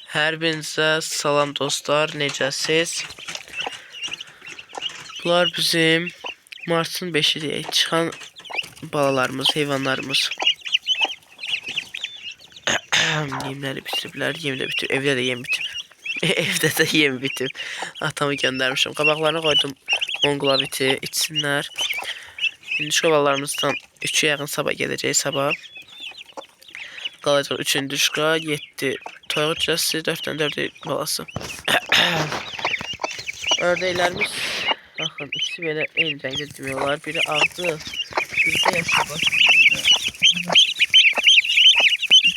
Hər birinizə salam dostlar, necəsiz? Bunlar bizim Martın 5-i deyək, çıxan balalarımız, heyvanlarımız. Yemləri bitiriblər, yem də bitirib, evdə də yem bitib. Evdə də yem bitib. Atamı göndərmişim, qabaqlarına qoydum monqlaviti içsinlər. İndi şovalarımızdan 3'e yaxın sabah gələcək, sabah. Qalacaq 3-cü şqa, 7 toyuq cücəsi, 4-dən 4 balası. Ördəklərimiz, baxın, ikisi belə eyni rəngdə demək olar. Biri ağdı, biri də yaşlı.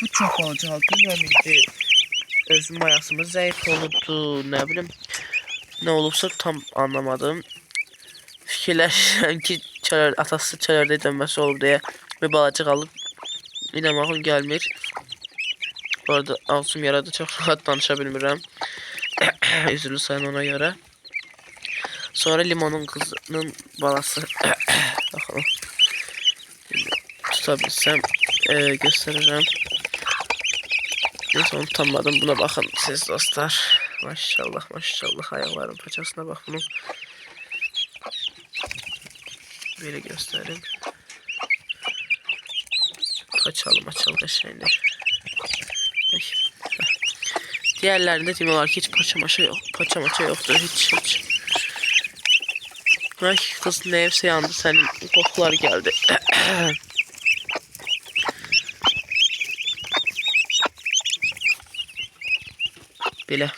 Bu çox olacaq. Bilmirəm indi özüm mayasımız zəif olubdu, nə bilim. Nə olubsa tam anlamadım. Fikirləşirəm ki, atası çölərdə dönməsi olub deyə bir balacıq alıb. İnanmağım gəlmir. Bu arada ağzım yaradı, çox rahat danışa bilmirəm. Üzrlü sayın ona görə. Sonra limonun kızının balası. Baxın. Tuta bilsəm göstərirəm. Neyse, onu tutanmadım. Buna baxın siz dostlar. Maşallah maşallah, ayaqların paçasına bax bunun. Böyle göstereyim. Açalım qəşəngdir. Diğerlerinde demək olar ki hiç paça yok. Paça yoktur hiç. Ay kız neyse yandı, senin kokular geldi. Belə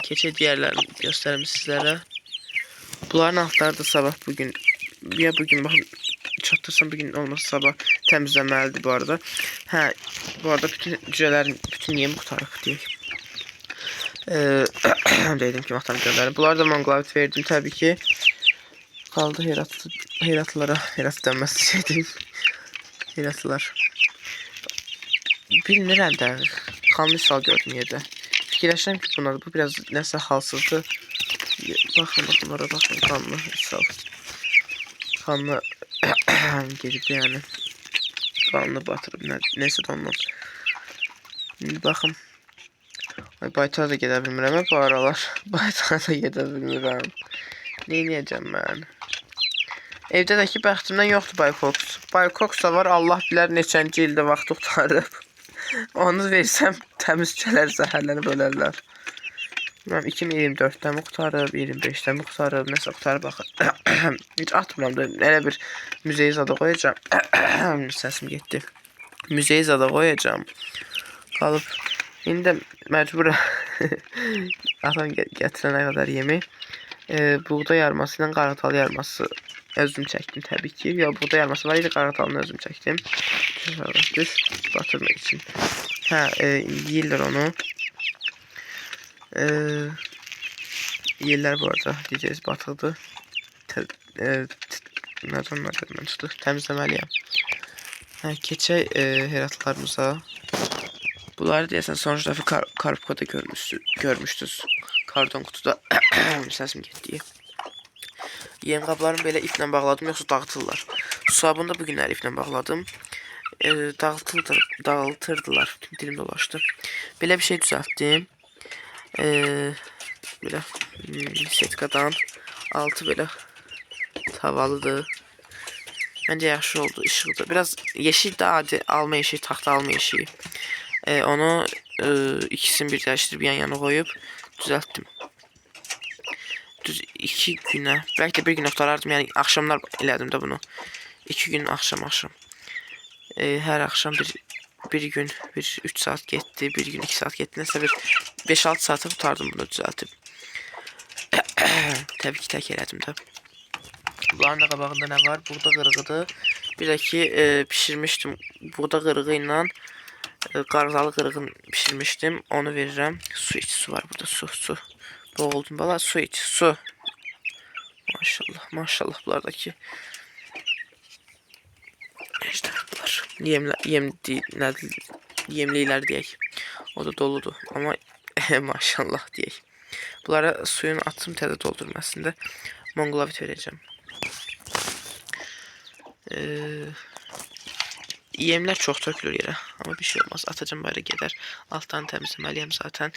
keçə diğerlerini göstereyim sizlere. Bunların altları da sabah bugün. Ya bugün bakın çatdırsam bugün olmasa sabah təmizləməlidir bu arada. Hə, bu arada bütün cücələrin bütün yemi qutarıq deyək. Dedim ki atam göndərim. Bunlar da manglavit verdim təbii ki. Qaldı heyratlılara, heyrat dənməz şeydim. Heyratlılar. Bilmirəm də, qanlı sal gördüm yerdə. Fikirləşirəm ki bu biraz nəsə halsızdır. Baxın bunlara baxın, qanlı sal. Qanlı gedib yəni. Qanlı batırıb, nəsə də ondan. Baxın. Ay, baytara da gedə bilmirəm bu aralar. Baytara da gedə bilmirəm. Neyniyəcəm mən? Evdəki bəxtimdən yoxdur Baykoks. Baykoks da var, Allah bilər neçənci ildə vaxt tutarıb. Onu versəm təmiz cücələr zəhərlənib ölərlər. 2024'də mi qutarıb, 25'də mi qutarıb, nəsə qutarıb baxın. Hiç atmıram da, elə bir müzeyi zada qoyacağım. Səsim getdi. Müzeyi zada qoyacağım. Qalıb. İndi də məcbur atam gətirənə qədər yemi. Buğda yarması ilə qarğıdalı yarması özüm çəkdim təbii ki. Ya buğda yarması var idi, qarğıdalını özüm çəkdim. Düz batırmaq üçün. Hə, yeyirlər onu. Yerlər bu arada diyeceğiz batıqdır. Nədən çıxdı? Təmizləməliyəm. Hə, keçək heyratlarımıza. Bunları deyəsən sonuncu dəfə Karpkoda görmüşdünüz. Karton kutuda səsim getdi. Yem qablarını belə iplə bağladım, yoxsa dağıtırlar. Sabunu da bugünləri iplə bağladım. Dağıtırdılar. Dilim dolaşdı. Belə bir şey düzəltdim. Belə setkadan altı belə tavalıdır. Bence yaxşı oldu, işıqdır. Biraz yeşil də adi alma yeşiği, taxta alma yeşiği. Onu ikisini birləşdirib yan-yana qoyub düzəltdim. Düz 2 günə, bəlkə də bir gün qurtarardım. Yəni axşamlar elədim də bunu. 2 gün axşam. Hər axşam bir gün 3 saat getdi, bir gün 2 saat getdi. Nəsə bir 5-6 saata qutardım bunu düzəltib. Təbii ki tək elədim də. Bunların da qabağında nə var? Buğda qırığıdır. Bir də ki pişirmişdim. Buğda qırığı ilə qarğıdalı qırığını pişirmişdim. Onu verirəm. Su iç, su var burada, su. Boğuldum bala, su iç, su. Maşallah bunlardaki. İşte bunlar. Yemlilər deyək. O da doludur. Ama maşallah deyək. Bunlara suyun atım təzə doldurmasında monglavit verəcəm. yemlər çox tökülür yerə. Amma bir şey olmaz. Atacam bayra gedər. Altdan təmizləməliyəm zaten.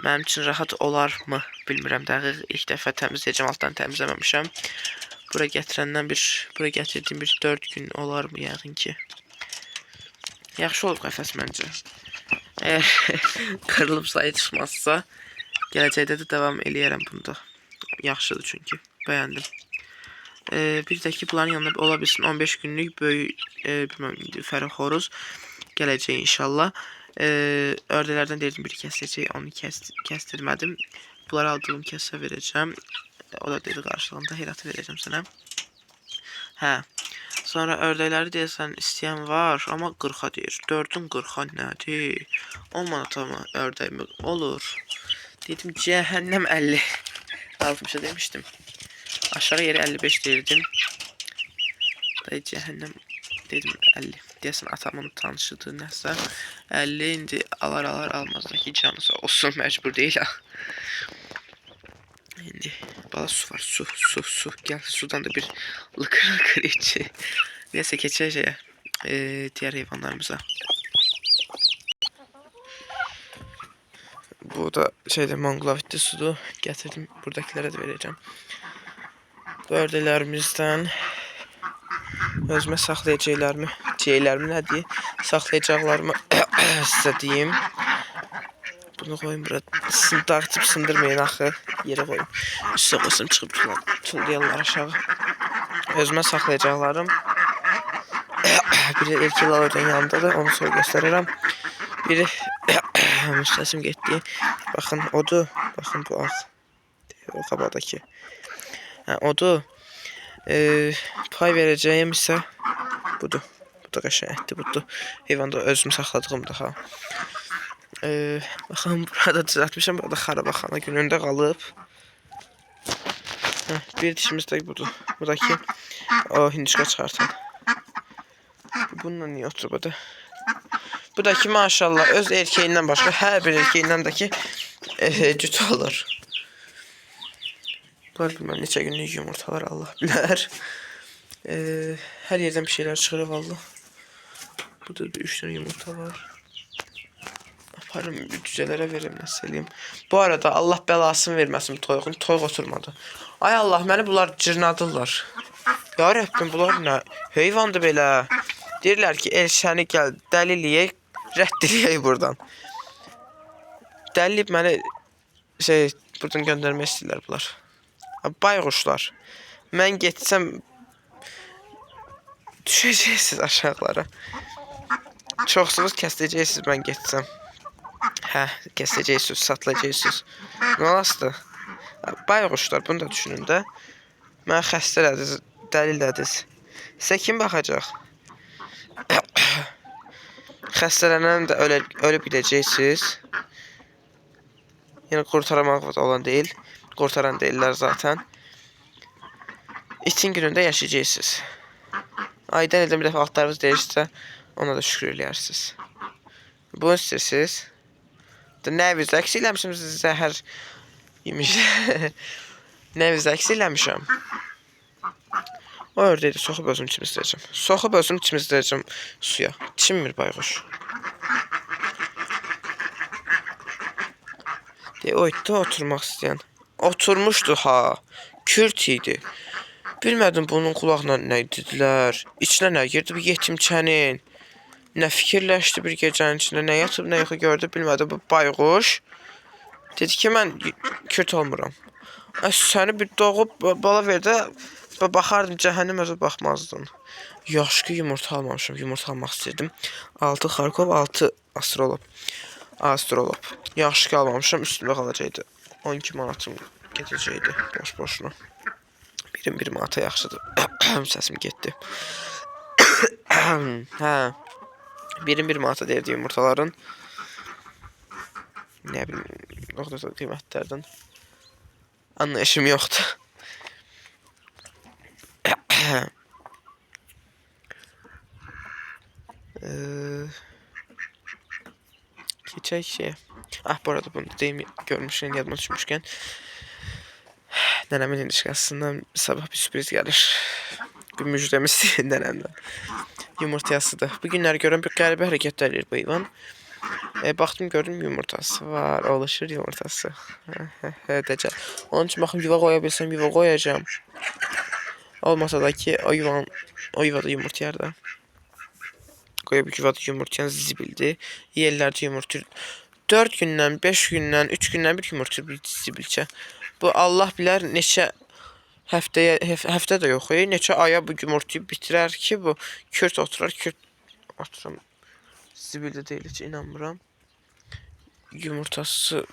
Mənim üçün rahat olarmı bilmirəm. Dəqiq ilk dəfə təmizləyəcəm. Altdan təmizləməmişəm. Bura gətirəndən bura gətirdiyim bir 4 gün olarmı yəqin ki. Yaxşı olub qəfəs məncə. Əgər qırılıb sayı çıxmazsa, gələcəkdə də davam eləyərəm bunda. Yaxşıdır çünki. Bəyəndim. Bir də ki, bunların yanında ola bilsin 15 günlük böyük fərə xoruz gələcək inşallah. Ördəklərdən deyirdim biri kəsəcək, onu kəstirmədim. Bunları aldığım kəsə verəcəm. O da dedi qarşılığında Heratı verəcəm sənə. Hə. Sonra ördəkləri deyəsən istəyən var, amma 40-a deyir. 4-ün 40-a nədir? 10 manata mı ördəyimi olur? Dedim cəhənnəm 50. 60-a demişdim. Aşağı yeri 55 deyirdim. Dayı cəhənnəm dedim 50. Deyəsən atamın tanışıdır nəsə. 50 indi alar almaz da ki canı sağ olsun, məcbur deyil ha. İndi bala su var, su. Gəl sudan da bir lıkır içi. Neyse keçəcək diğer heyvanlarımıza. Bu da monglavitli sudur. Gətirdim, buradakilərə də verəcəm. Bu ördəklərimizdən özümə saxlayacaqlarımı nədir? Saxlayacaqlarımı sizə deyim. Bunu koyun bura. Dağıtıp sındırmayın axı. Yerə koyun. Üstə qoysam çıxıb tullayarlar aşağı. Özümə saxlayacaqlarım. Biri erkek alırdan yanındadır. Onu sonra göstərirəm. Biri müstəsim getdi. Baxın odur. Baxın bu ağ. O qabadakı. Odur. Pay verəcəyim isə budur. Bu da qəşəng ətdir, budur. Heyvanda özüm saxladığımdır ha. Baxın burada düzəltmişəm. Burada xarabaxana günündə qalıb. Bir dişimiz də budur. Bu da ki o hindişka çıxartan. Bununla niyə oturub o da? Bu da ki maşallah öz erkeğindən başqa hər bir erkeğindən də ki cüt olur. Bunlar bilməm neçə günlük yumurtalar Allah bilər. Hər yerdən bir şeyler çıxırıq valla. Burada 3 tane yumurta var. Aparım cücələrə verim, nəsə eləyim. Bu arada Allah bəlasını verməsin toyuğun. Toyuq oturmadı. Ay Allah, məni bunlar cırnadırlar. Ya Rəbbim, bunlar nə? Heyvandır belə. Deyirlər ki, səni gəl dəliliyək, rədd eləyək buradan. Dəlilib məni buradan göndərmək istəyirlər bunlar. Bayquşlar. Mən getsəm düşəcəksiniz aşağılara. Çoxsunuz kəsəcəksiniz mən getsəm. Hə, kəsəcəksiniz, satılacaqsınız. Nə olasıdır? Bayquşlar, bunu da düşünün də. Mən xəstələdiniz, dəlilədiniz. Sizə kim baxacaq? Xəstələnən də ölüb gidəcəksiniz. Yəni qurtarmaq olan deyil. Qurtaran deyirlər zaten. İtin günündə yaşayacaqsınız. Aydan ildən bir dəfə altlarınız dəyişsə, ona da şükür eləyərsiniz. Bunu istəyirsiniz. Nə vizə əks eləmişim zəhər yemiş. Nə vizə əks eləmişəm. O ördəkdə soxub özüm çimizdirəcəm. Soxub özüm çimizdirəcəm suya. Çinmir bayquş. Oyda oturmaq istəyən. Oturmuşdu ha. Kürt idi. Bilmədim bunun qulağına nə dedilər. İçinə nə girdi bu yetimçənin. Nə fikirləşdi bir gecənin içində. Nə yatıb nə yuxu gördü bilmədi bu bayquş. Dedi ki mən kürt olmuram. Səni bir doğub bala ver də baxardım cəhənnəm özə baxmazdın. Yaxşı ki yumurta almamışım. Yumurta almaq istəyirdim. 6 Xarkov, 6 Astrolop. Yaxşı ki almamışım. Üstümdə qalacaqdı. 12 manatım gedəcəkdi. Boş-boşuna. Birim 1 manata yaxşıdır. Səsim getdi. Hə. Birim 1 manata deyirdi yumurtaların. Nə bilim, o qədər də qiymətlərdən anlayışım yoxdur. Keçək şeyə. Bu arada bunu deyim, görmüşkən, yadıma düşmüşkən. Nənəmin indişkasından sabah bir sürpriz gəlir. Bir müjdəmiz nənəmdən. yumurtasıdır. Bu günlər görürəm bir qəribə hərəkətlər edir bu heyvan. Baxdım gördüm yumurtası var. Alışır yumurtası. Dəcəl. Onun üçün baxım yuva qoya bilsəm yuva qoyacağam. Olmasa da ki o yuvada yumurtayar da. Qoyub yuvada yumurtayan zibildi. Yerlərdə yumurtayır. 4 gündən, 5 gündən, 3 gündən bir yumurtayır bir zibilçə. Bu Allah bilər neçə həftə də yox, neçə aya bu yumurtayı bitirər ki, bu kürt oturar, oturam. Zibildə deyil, heç inanmıram. Yumurtası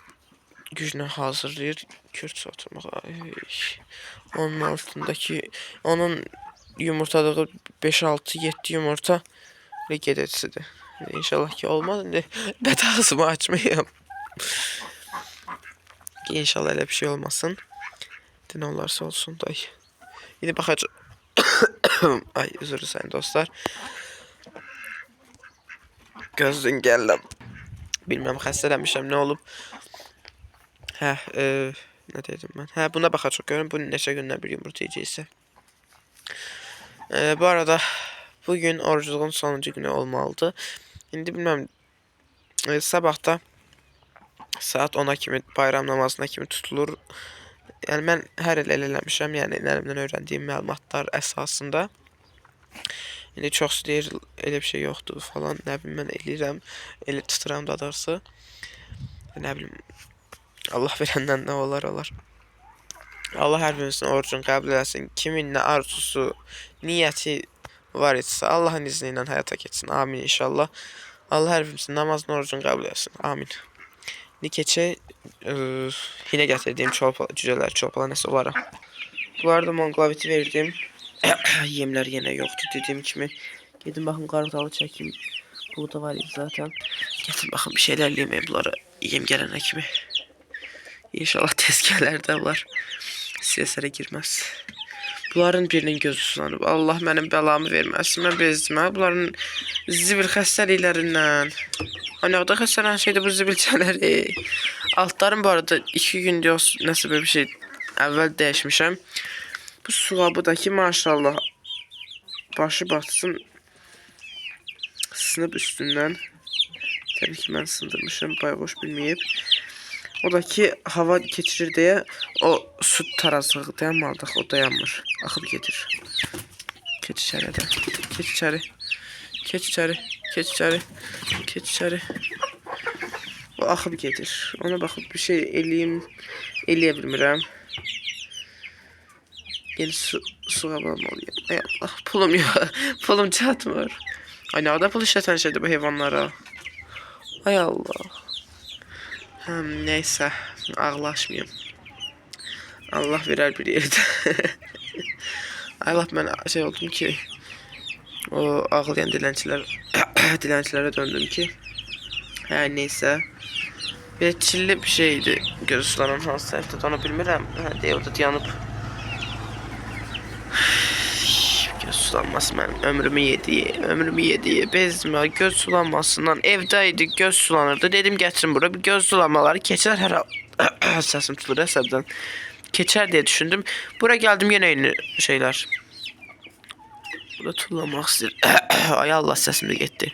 güclə hazırlayır, kürt oturmağa. Onun altındakı, onun yumurtadağı 5, 6, 7 yumurta ve gedəcisidir. İnşallah ki olmaz. İndi bət ağzımı açmayayım. İnşallah elə bir şey olmasın. Ne olarsa olsun day. Yine bakacağım. Ay özür dilerim dostlar. Gözün gəldim. Bilmem xəstələnmişəm nə olub. Ne dedim ben? Buna bakacağım görün. Bu neçə gündən bir yumurta yiyəcəksə. Bu arada bugün orucluğun sonuncu günü olmalıdır. İndi bilmem sabahda saat 10'a kimi bayram namazına kimi tutulur. Yəni mən hər il eləmişəm, yəni əlimdən öyrəndiyim məlumatlar əsasında. İndi çox deyir elə bir şey yoxdur falan, nə bilim mən eləyirəm, elə tuturam da doğrusu. Nə bilim Allah verəndən nə olar. Allah hər birimizin orucunu qəbul eləsin. Kimin nə arzusu, niyyəti var etsə Allahın izni ilə həyata keçsin. Amin inşallah. Allah hər birimizin namazını, orucunu qəbul eləsin. Amin. İndi keçək yine gətirdiyim cücələr, çolpalar nəsə olaraq. Bu arada monglaviti verdim. Yemlər yenə yoxdur dediyim kimi. Gedim baxım qartalı çəkim. Burada var idi zaten. Gedim baxım bir şeylər yeməyim bunları yem gələnə kimi. İnşallah tez gələr də var. Siyasərə girməz. Bunların birinin gözü sulanıb. Allah mənim bəlamı verməsin. Mən bezdim. Bunların zibil xəstəliklərindən. Anaqda xəstələnsəydi bu zibilçələri. Altlarım bu arada 2 gündür nəsə bir şey əvvəl dəyişmişəm. Bu sulabıdakı maşallah başı batsın sınıb üstündən. Təbii ki mən sındırmışım. Bayboş bilməyib. O da ki hava keçirir deyə o su tarazlığı dayanmadıq. O dayanmır. Axıb gedir. Keç içəri də. Keç içəri. Keç içəri. Keç içəri. Keç içəri. O axıb gedir. Ona baxıb bir şey eləyə bilmirəm. Yeni su almalıyım. Ay Allah, pulum yok. Pulum çatmır. Ay ne kadar pul işleten şeydi bu hayvanlara. Ay Allah. Neyse, ağlaşmayayım. Allah verer bir yerde. Allah ben şey oldum ki o ağlayan dilencilərə döndüm ki. Neyse. Bir çilli bir şeydi. Göz sulanan hansı tərəfdə onu bilmirəm. Deyə orada dayanıb. Göz sulanması mənim ömrümü yedi. Bezmə, göz sulanmasından evdəydi, göz sulanırdı. Dedim gətirin bura bir göz sulanmaları keçər hər səsim tutulur əsəbdən. Keçər deyə düşündüm. Bura gəldim yenə eyni şeylər. Burada tullamaq istəyir. Ay Allah, səsim də getdi.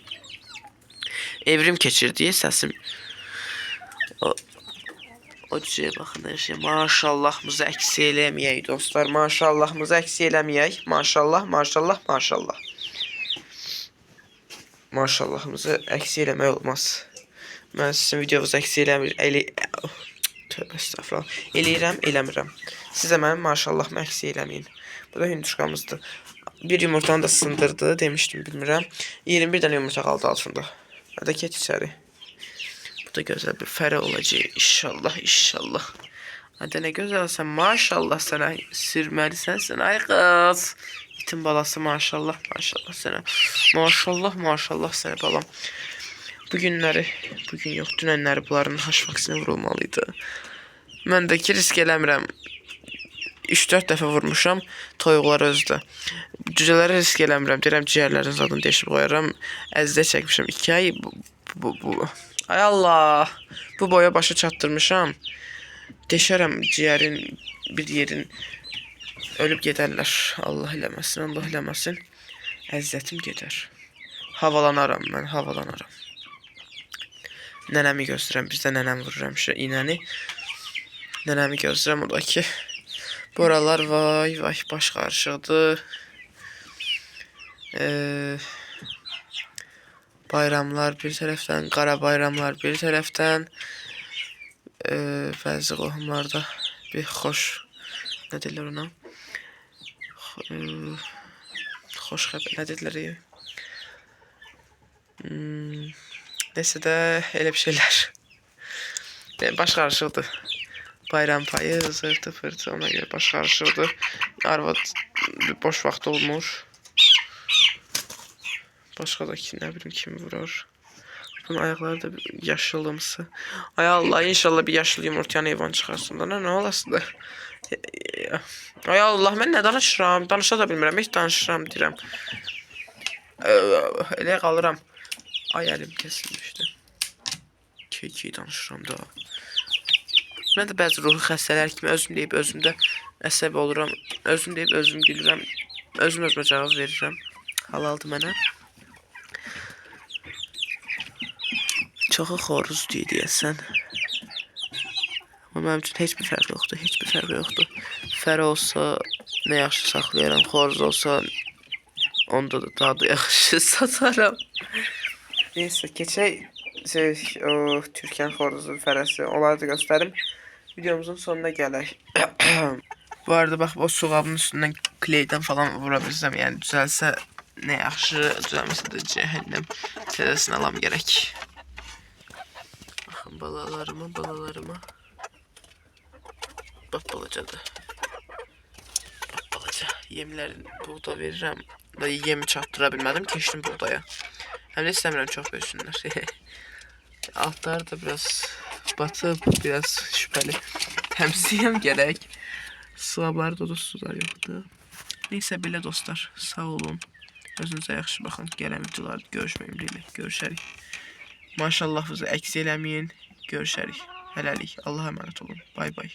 Evrim keçirdi səsim. O cücəyə baxın hər şey. Maşallahımızı əks eləməyək dostlar. Maşallahımızı əks eləməyək. Maşallah. Maşallahımızı əks eləmək olmaz. Mən sizin videonuzu əks Tövbə estağfurullah. Eləyirəm, eləmirəm. Siz də mənim maşallahımı əks eləməyin. Bu da hündüşqamızdır. Bir yumurtanı da sındırdı demişdim, bilmirəm. 21 dənə yumurta qaldı altında. Hadi keç içəri. Bu da güzel bir fərə olacaq inşallah. Hadi ne güzelsən, maşallah sənə sürməlisən sən ay qız. İtin balası maşallah sənə. Maşallah sənə balam. Bugün yox, dünənləri bunların haş vaksini vurulmalıydı. Mən də ki risk eləmirəm. 3-4 dəfə vurmuşam toyuqlar özdə. Cücələrə risk eləmirəm. Deyirəm ciyərlərin zadını dəyişib qoyaram. Əziyyət çəkmişəm 2 ay. Ay Allah. Bu boya başa çatdırmışam. Deşərəm ciyərin bir yerin. Ölüb gedərlər. Allah eləməsin. Əziyyətim gedər. Havalanaram mən, havalanaram. Nənəmi gözləyirəm, bizdə nənəm vurur həmişə iynəni. Nənəmi gözləyirəm, o da ki. Buralar vay vay baş qarışıqdır. Bayramlar bir tərəfdən, qara bayramlar bir tərəfdən. Bəzi qohumlarda bir xoş, nə deyirlər ona? Xoş xəbər, nə deyirlər? Neysə də elə bir şeylər. Baş qarışıqdır. Bayram payı, zırtı pırtı, ona görə baş qarışıqdır. Arvad boş vaxt olmur. Başqa da ki, nə bilim kimi vurur. Bunun ayaqları da yaşıllımsı. Ay Allah, inşallah bir yaşlı yumurtayan heyvan çıxarsın da. Nə olasın da. Ay Allah, mən nə danışıram? Danışa da bilmirəm, heç danışıram deyirəm. Elə qalıram. Ay əlim kəsilmişdi. Key danışıram da. Mən də bəzi ruhi xəstələr kimi özüm deyib özümdə əsəbi oluram. Özüm deyib özüm gülürəm. Özüm özümə cavab verirəm. Halaldır mənə. Çoxu xoruz deyəsən. Amma mənim üçün heç bir fərq yoxdur. Heç bir fərq yoxdur. Fər olsa nə yaxşı saxlayaram. Xoruz olsa onda da daha da yaxşı sataram. Neysə, keçək Türkan xoruzu, fərəsi. Onları da göstərim. Videomuzun sonuna gələk. Bu arada bax, o su qabının üstündən kleydən falan vura bilsəm, yəni düzəlsə nə yaxşı, düzəlməsə də cəhənnəm tədəsini alam gərək. Baxın balalarıma. Bax balacadır. Bax balaca. Yemlərin buğda verirəm. Da yemi çatdıra bilmədim, keçdim buğdaya. Həm də istəmirəm çox böyüsünlər. Altları da biraz batıb, biraz şübhəli təmizləyəm gərək. Sıvabları da sular yoxdur. Neysə belə dostlar, sağ olun. Özünüzə yaxşı baxın. Gələn videolarda görüşmək ümidi ilə görüşərik. Maşallahınızı əks eləməyin. Görüşərik. Hələlik. Allah'a emanet olun. Bay bay.